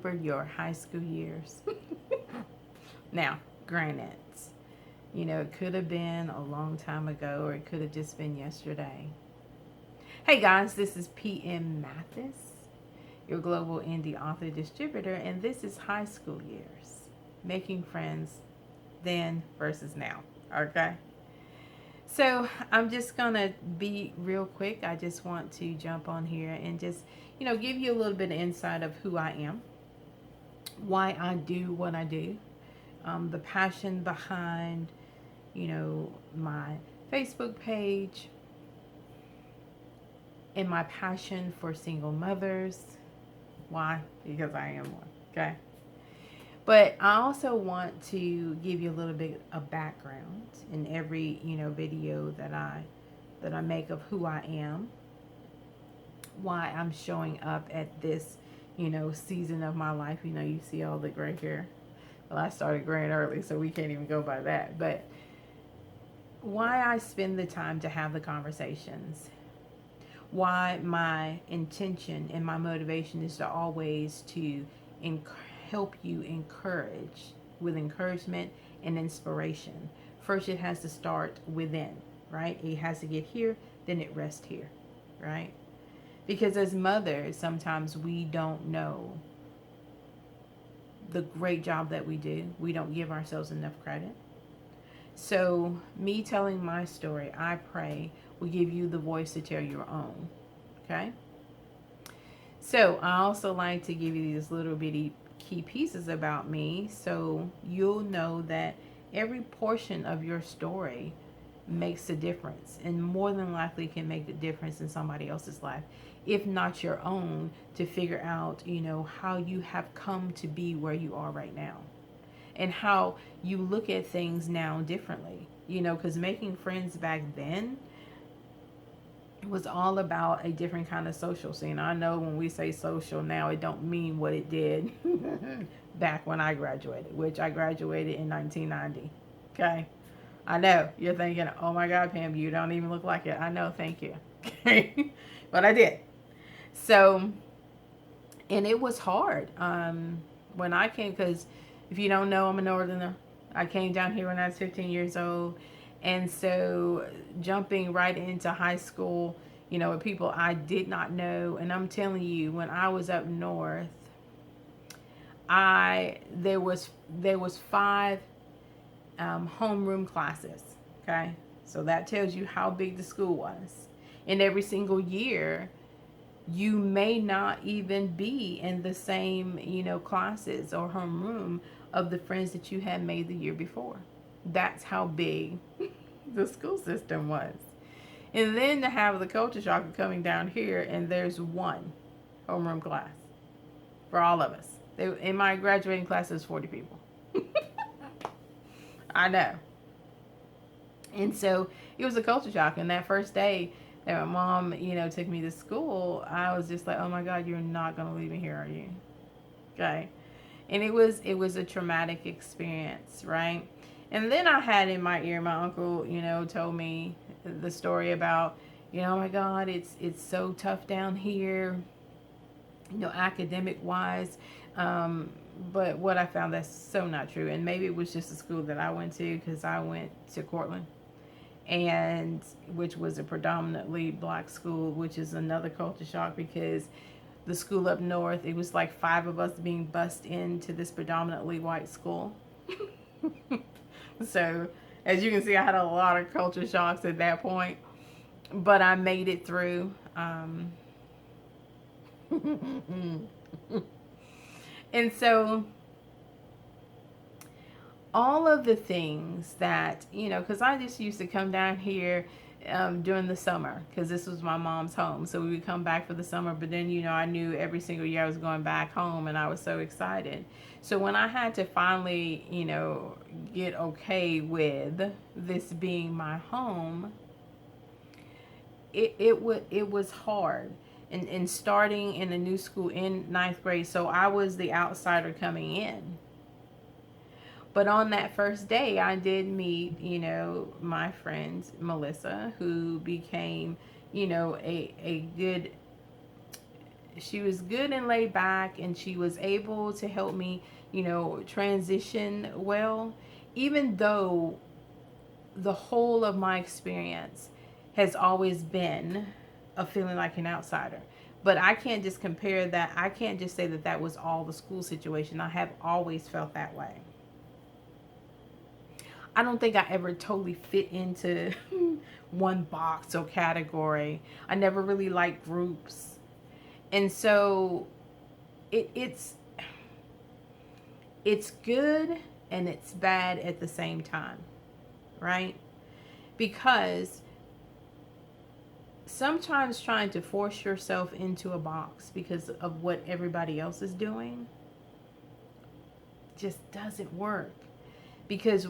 remember your high school years? Now, granted, it could have been a long time ago or it could have just been yesterday. Hey guys, this is PM Mathis, your global indie author distributor, and this is high school years. Making friends then versus now. Okay? So I'm just going to be real quick. I just want to jump on here and just, give you a little bit of insight of who I am, why I do what I do, the passion behind, my Facebook page, and my passion for single mothers. Why? Because I am one. Okay? But I also want to give you a little bit of background in every, video that I make of who I am, why I'm showing up at this, season of my life. You see all the gray hair. Well, I started graying early, so we can't even go by that. But why I spend the time to have the conversations, why my intention and my motivation is to always to help you encourage with encouragement and inspiration. First, it has to start within, right? It has to get here, then it rests here, right? Because as mothers, sometimes we don't know the great job that we do. We don't give ourselves enough credit. So me telling my story, I pray, will give you the voice to tell your own, okay? So I also like to give you these little bitty key pieces about me so you'll know that every portion of your story makes a difference and more than likely can make a difference in somebody else's life, if not your own, to figure out, how you have come to be where you are right now and how you look at things now differently, because making friends back then was all about a different kind of social scene. I know when we say social now, it don't mean what it did back when I graduated, which I graduated in 1990. Okay? I know. You're thinking, oh my God, Pam, you don't even look like it. I know, thank you. Okay? But I did. So, and it was hard when I came, because if you don't know, I'm a northerner. I came down here when I was 15 years old. And so jumping right into high school, with people I did not know. And I'm telling you, when I was up north, there was 5 homeroom classes. Okay, so that tells you how big the school was. And every single year, you may not even be in the same, classes or homeroom of the friends that you had made the year before. That's how big the school system was. And then to have the culture shock of coming down here and there's one homeroom class for all of us. In my graduating class, there's 40 people. I know. And so it was a culture shock. And that first day that my mom, took me to school, I was just like, oh my God, you're not going to leave me here, are you? Okay. And it was a traumatic experience, right? And then I had in my ear, my uncle, told me the story about, oh my God, it's so tough down here, academic wise. But what I found, that's so not true. And maybe it was just the school that I went to, because I went to Cortland, and which was a predominantly black school, which is another culture shock, because the school up north, it was like 5 of us being bussed into this predominantly white school. So as you can see, I had a lot of culture shocks at that point, but I made it through. And so all of the things that, because I just used to come down here during the summer, because this was my mom's home. So we would come back for the summer, but then, I knew every single year I was going back home, and I was so excited. So when I had to finally, get okay with this being my home, it was hard. And starting in a new school in 9th grade, so I was the outsider coming in. But on that first day, I did meet, my friend Melissa, who became, a good good and laid back, and she was able to help me, transition well, even though the whole of my experience has always been of feeling like an outsider. But I can't just compare that. I can't just say that that was all the school situation. I have always felt that way. I don't think I ever totally fit into one box or category. I never really liked groups. And so it's good and it's bad at the same time, right? Because sometimes trying to force yourself into a box because of what everybody else is doing just doesn't work, because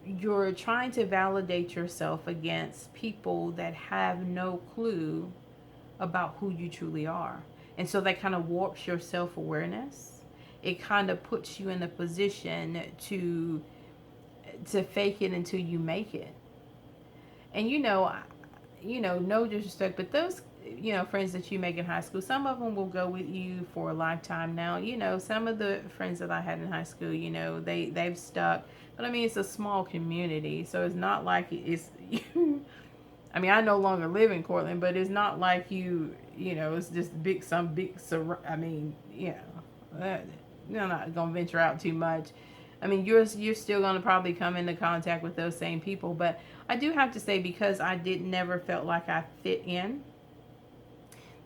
you're trying to validate yourself against people that have no clue about who you truly are. And so that kind of warps your self-awareness. It kind of puts you in a position to fake it until you make it. And no disrespect, but those friends that you make in high school, some of them will go with you for a lifetime. Now, some of the friends that I had in high school, they've stuck. But I mean, it's a small community, so it's not like it's I mean, I no longer live in Cortland, but it's not like it's just I mean, you're not gonna venture out too much. I mean, you're still gonna probably come into contact with those same people, but I do have to say, because I never felt like I fit in,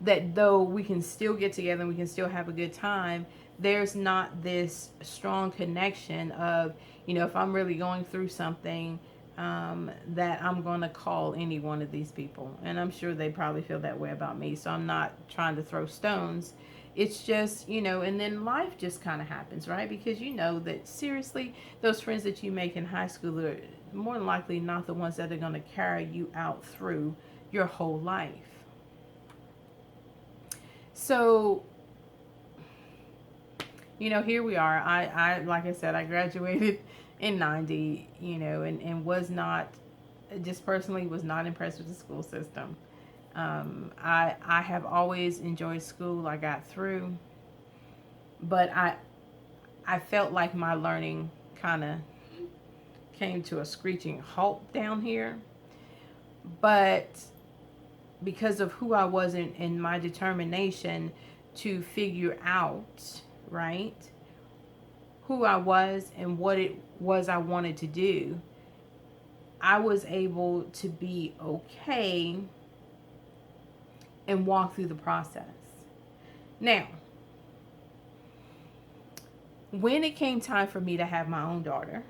that though we can still get together and we can still have a good time, there's not this strong connection of, if I'm really going through something, that I'm going to call any one of these people. And I'm sure they probably feel that way about me. So I'm not trying to throw stones. It's just, and then life just kind of happens, right? Because that seriously, those friends that you make in high school are more than likely not the ones that are going to carry you out through your whole life. So, here we are. I like I said, I graduated in 90, and was not, just personally was not impressed with the school system. I have always enjoyed school. I got through, but I felt like my learning kind of came to a screeching halt down here. But because of who I was in my determination to figure out, right, who I was and what it was I wanted to do, I was able to be okay and walk through the process. Now, when it came time for me to have my own daughter,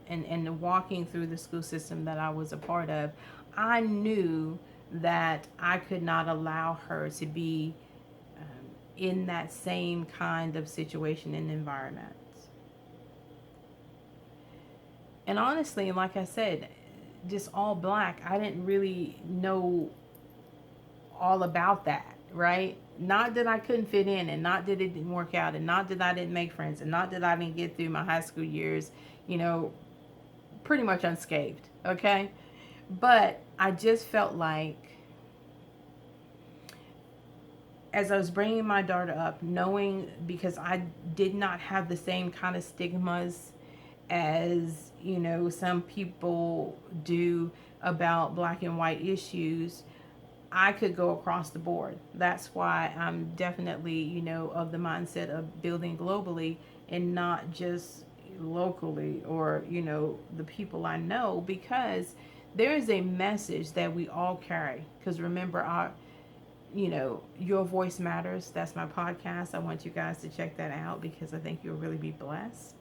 and walking through the school system that I was a part of, I knew that I could not allow her to be in that same kind of situation and environment. And honestly, like I said, just all black, I didn't really know all about that, right? Not that I couldn't fit in, and not that it didn't work out, and not that I didn't make friends, and not that I didn't get through my high school years, pretty much unscathed, okay? But I just felt like, as I was bringing my daughter up, knowing, because I did not have the same kind of stigmas as, some people do about black and white issues, I could go across the board. That's why I'm definitely, of the mindset of building globally and not just locally, or, the people I know, because there is a message that we all carry. Because remember, your voice matters. That's my podcast. I want you guys to check that out, because I think you'll really be blessed.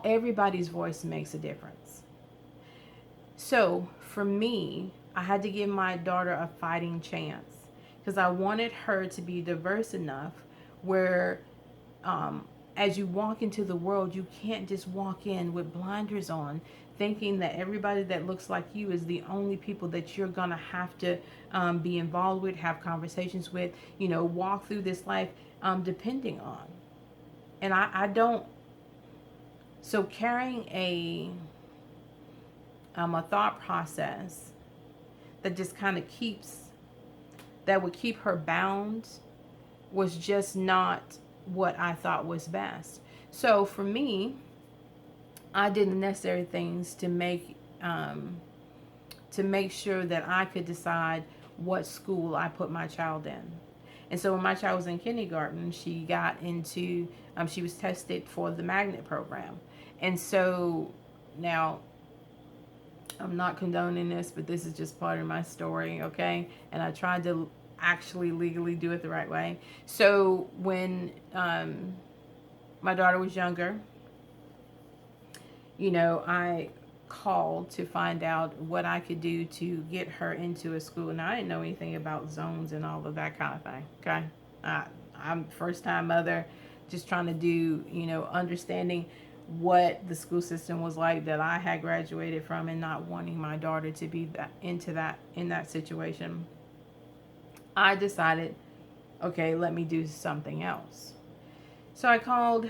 Everybody's voice makes a difference. So for me, I had to give my daughter a fighting chance, because I wanted her to be diverse enough where, as you walk into the world, you can't just walk in with blinders on, thinking that everybody that looks like you is the only people that you're going to have to be involved with, have conversations with, walk through this life depending on. And I don't. So carrying a thought process that just kind of keeps that would keep her bound was just not what I thought was best. So for me, I did the necessary things to make sure that I could decide what school I put my child in. And so when my child was in kindergarten, she got into, she was tested for the magnet program. And so now, I'm not condoning this, but this is just part of my story, okay? And I tried to actually legally do it the right way. So when my daughter was younger, I called to find out what I could do to get her into a school. Now, I didn't know anything about zones and all of that kind of thing, okay? I'm first time mother, just trying to do, understanding what the school system was like that I had graduated from, and not wanting my daughter to be in that situation. I decided, okay, let me do something else. So I called,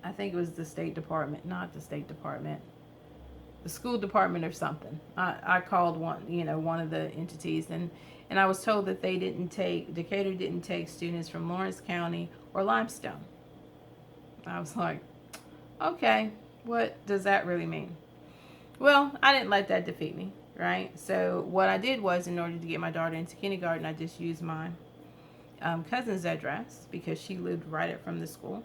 I think it was the State Department, not the State Department, the school department or something. I called one of the entities, and I was told that Decatur didn't take students from Lawrence County or Limestone. I was like, okay, what does that really mean? Well, I didn't let that defeat me, right? So what I did was, in order to get my daughter into kindergarten, I just used my cousin's address because she lived right up from the school.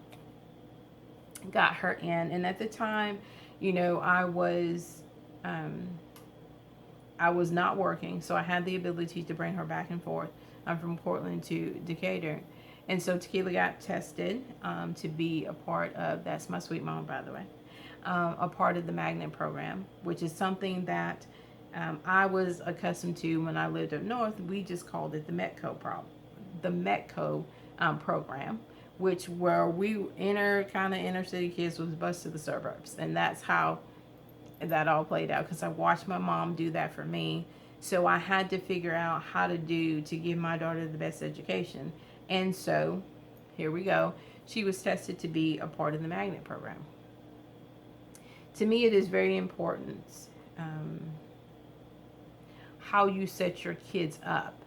Got her in, and at the time, I was not working, so I had the ability to bring her back and forth. I'm from Portland to Decatur, and so Tequila got tested to be a part of. That's my sweet mom, by the way. A part of the magnet program, which is something that I was accustomed to when I lived up north. We just called it the Metco program, which where we inner city kids was bused to the suburbs, and that's how that all played out, because I watched my mom do that for me. So I had to figure out how to give my daughter the best education. And so here we go. She was tested to be a part of the magnet program. To me, it is very important how you set your kids up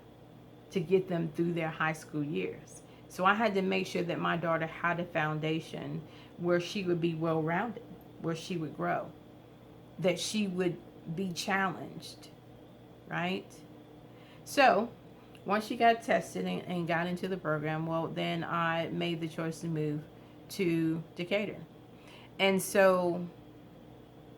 to get them through their high school years. So I had to make sure that my daughter had a foundation where she would be well-rounded, where she would grow, that she would be challenged, right? So once she got tested and got into the program, well, then I made the choice to move to Decatur. And so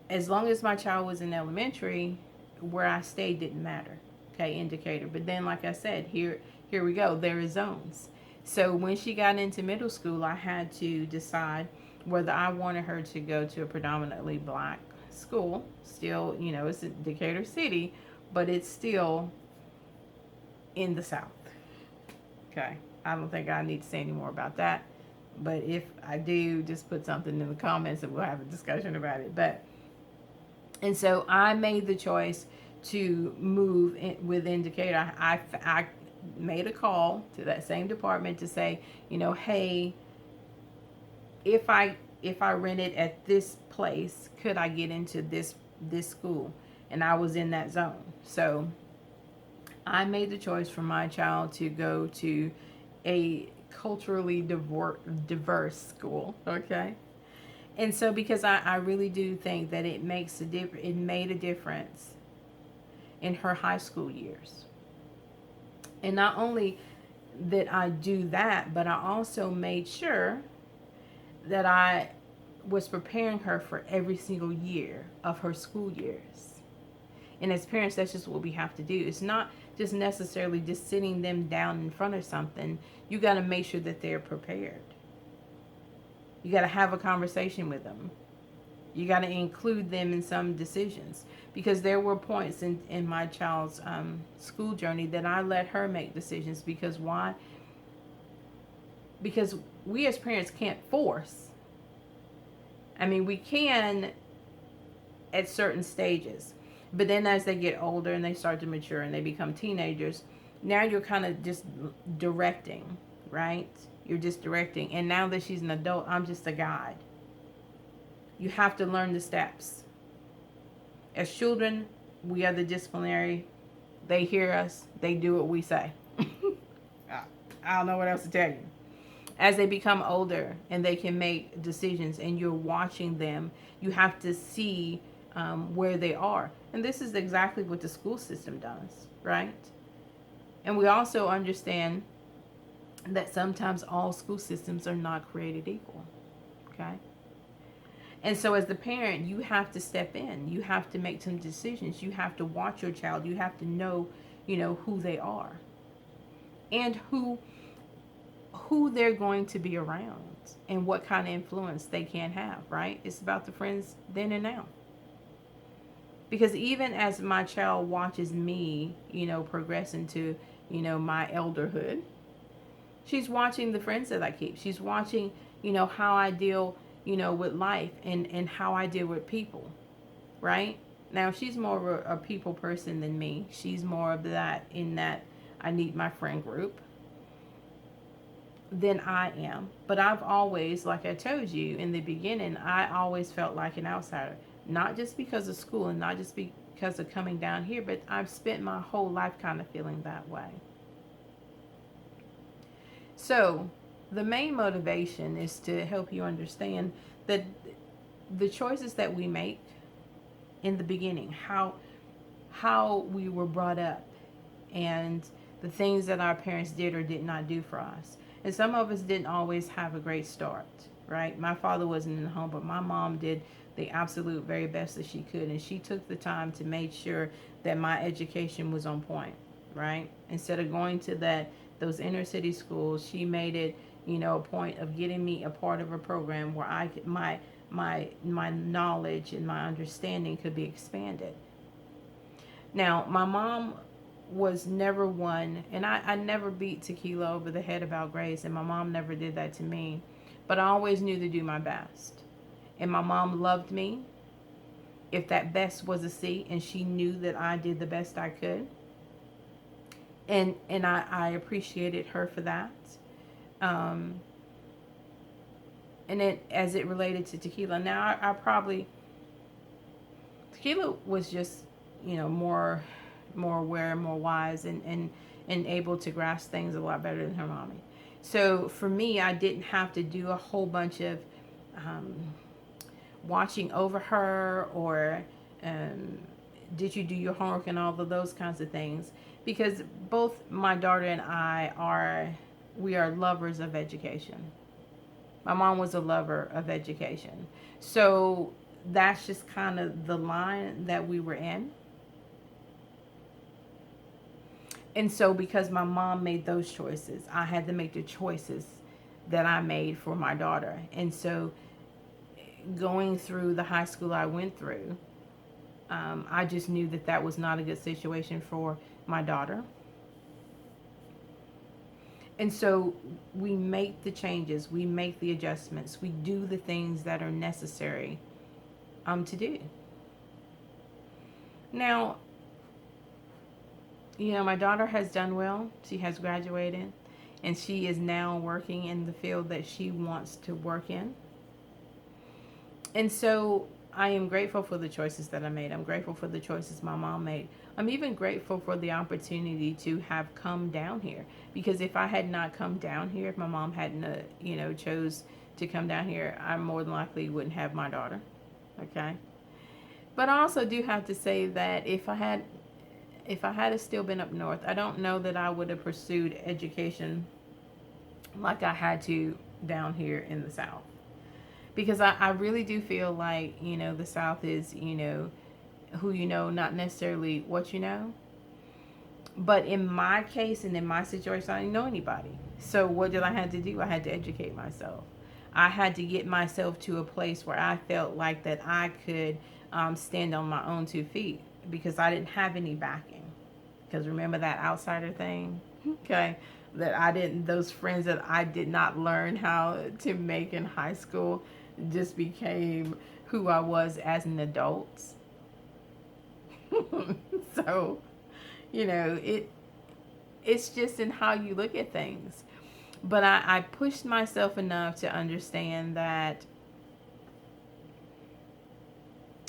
as long as my child was in elementary, where I stayed didn't matter, okay, in Decatur. But then, like I said, here we go, there are zones. So when she got into middle school, I had to decide whether I wanted her to go to a predominantly black school. Still, it's in Decatur City, but it's still in the South. Okay, I don't think I need to say any more about that. But if I do, just put something in the comments and we'll have a discussion about it. And so I made the choice to move within Decatur. I made a call to that same department to say, hey, if I rented at this place, could I get into this school? And I was in that zone. So I made the choice for my child to go to a culturally diverse school, okay? And so because I really do think that it made a difference in her high school years. And not only did I do that, but I also made sure that I was preparing her for every single year of her school years. And as parents, that's just what we have to do. It's not just necessarily just sitting them down in front of something. You got to make sure that they're prepared. You got to have a conversation with them. You got to include them in some decisions. Because there were points in my child's school journey that I let her make decisions. Because why? Because we as parents can't force. I mean, we can at certain stages. But then as they get older and they start to mature and they become teenagers, now you're kind of just directing, right? You're just directing. And now that she's an adult, I'm just a guide. You have to learn the steps. As children, we are the they hear us, they do what we say. I don't know what else to tell you. As they become older and they can make decisions and you're watching them, you have to see where they are. And this is exactly what the school system does, right? And we also understand that sometimes all school systems are not created equal, okay? And so as the parent, you have to step in. You have to make some decisions. You have to watch your child. You have to know, who they are and who they're going to be around and what kind of influence they can have, right? It's about the friends then and now. Because even as my child watches me, progress into, my elderhood, she's watching the friends that I keep. She's watching, how I deal, with life and how I deal with people, right? Now, she's more of a people person than me. She's more of that in that I need my friend group than I am. But I've always, like I told you in the beginning, I always felt like an outsider. Not just because of school and not just because of coming down here, but I've spent my whole life kind of feeling that way. So the main motivation is to help you understand that the choices that we make in the beginning, how we were brought up, and the things that our parents did or did not do for us. And some of us didn't always have a great start, right? My father wasn't in the home, but my mom did the absolute very best that she could. And she took the time to make sure that my education was on point, right? Instead of going to those inner city schools, she made it, a point of getting me a part of a program where I could, my knowledge and my understanding could be expanded. Now, my mom was never one, and I never beat Tequila over the head about grades, and my mom never did that to me, but I always knew to do my best. And my mom loved me. If that best was a C, and she knew that I did the best I could, and I appreciated her for that. And then as it related to Tequila, now I probably, Tequila was just, more aware, more wise, and able to grasp things a lot better than her mommy. So for me, I didn't have to do a whole bunch of watching over her or did you do your homework and all of those kinds of things, because both my daughter and we are lovers of education. My mom was a lover of education. So that's just kind of the line that we were in. And so because my mom made those choices, I had to make the choices that I made for my daughter. And so going through the high school I went through, I just knew that was not a good situation for my daughter. And so we make the changes, we make the adjustments, we do the things that are necessary to do. Now, my daughter has done well. She has graduated, and she is now working in the field that she wants to work in. And so I am grateful for the choices that I made. I'm grateful for the choices my mom made. I'm even grateful for the opportunity to have come down here, because if I had not come down here, if my mom hadn't, chose to come down here, I more than likely wouldn't have my daughter. Okay. But I also do have to say that if I had still been up north, I don't know that I would have pursued education like I had to down here in the South. Because I really do feel like, the South is, who you know, not necessarily what you know. But in my case and in my situation, I didn't know anybody. So what did I have to do? I had to educate myself. I had to get myself to a place where I felt like that I could stand on my own 2 feet, because I didn't have any backing. Because remember that outsider thing? Okay. Those friends that I did not learn how to make in high school just became who I was as an adult. So, it's just in how you look at things. But I pushed myself enough to understand that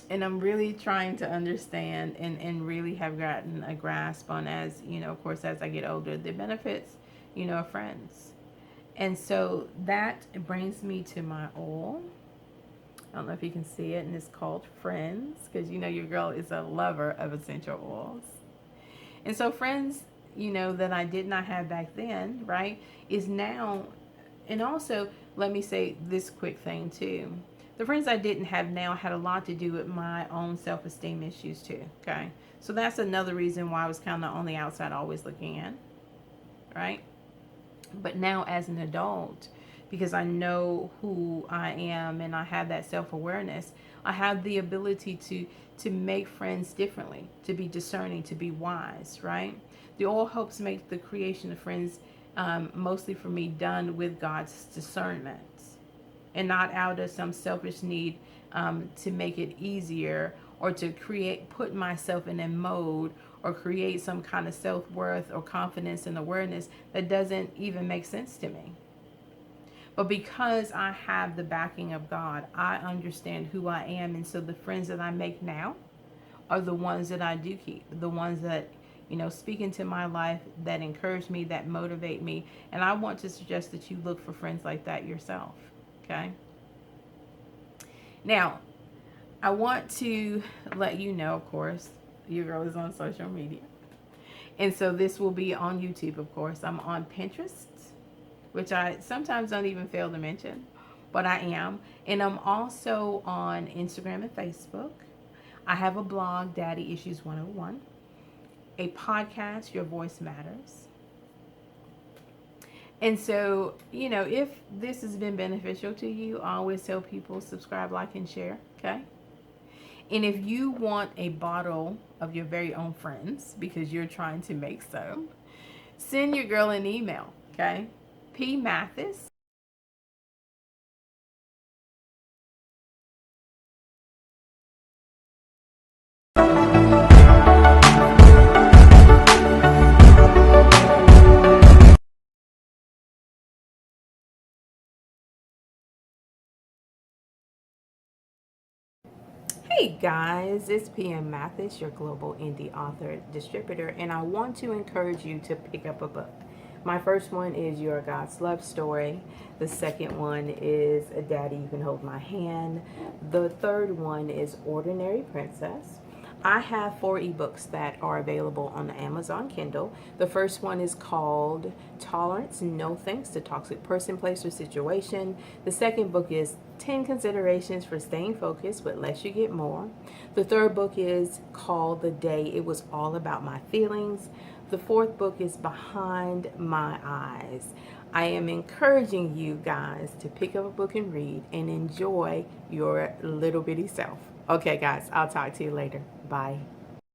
And I'm really trying to understand and really have gotten a grasp on, as you know, of course, as I get older, the benefits, of friends. And so that brings me to my oil. I don't know if you can see it, and it's called Friends, because your girl is a lover of essential oils. And so friends, that I did not have back then, right, is now. And also, let me say this quick thing too. The friends I didn't have now had a lot to do with my own self-esteem issues too, okay? So that's another reason why I was kind of on the outside always looking in, right? But now as an adult, because I know who I am and I have that self-awareness, I have the ability to make friends differently, to be discerning, to be wise, right? The oil helps make the creation of friends, mostly for me, done with God's discernment and not out of some selfish need, to make it easier, or to put myself in a mode, or create some kind of self-worth or confidence and awareness that doesn't even make sense to me. But because I have the backing of God, I understand who I am. And so the friends that I make now are the ones that I do keep, the ones that, speak into my life, that encourage me, that motivate me. And I want to suggest that you look for friends like that yourself. Okay? Now, I want to let you know, of course, your girl is on social media. And so this will be on YouTube, of course. I'm on Pinterest, which I sometimes don't even fail to mention, but I am. And I'm also on Instagram and Facebook. I have a blog, Daddy Issues 101, a podcast, Your Voice Matters. And so, if this has been beneficial to you, I always tell people subscribe, like, and share, okay? And if you want a bottle of your very own friends, because you're trying to make some, send your girl an email, okay? P. Mathis. Hey guys, it's PM Mathis, your global indie author distributor, and I want to encourage you to pick up a book. My first one is Your God's Love Story. The second one is Daddy, You Can Hold My Hand. The third one is Ordinary Princess. I have 4 ebooks that are available on the Amazon Kindle. The first one is called Tolerance, No Thanks to Toxic Person, Place, or Situation. The second book is 10 Considerations for Staying Focused but Lets You Get More. The third book is called The Day It Was All About My Feelings. The fourth book is Behind My Eyes. I am encouraging you guys to pick up a book and read and enjoy your little bitty self. Okay, guys, I'll talk to you later. Bye.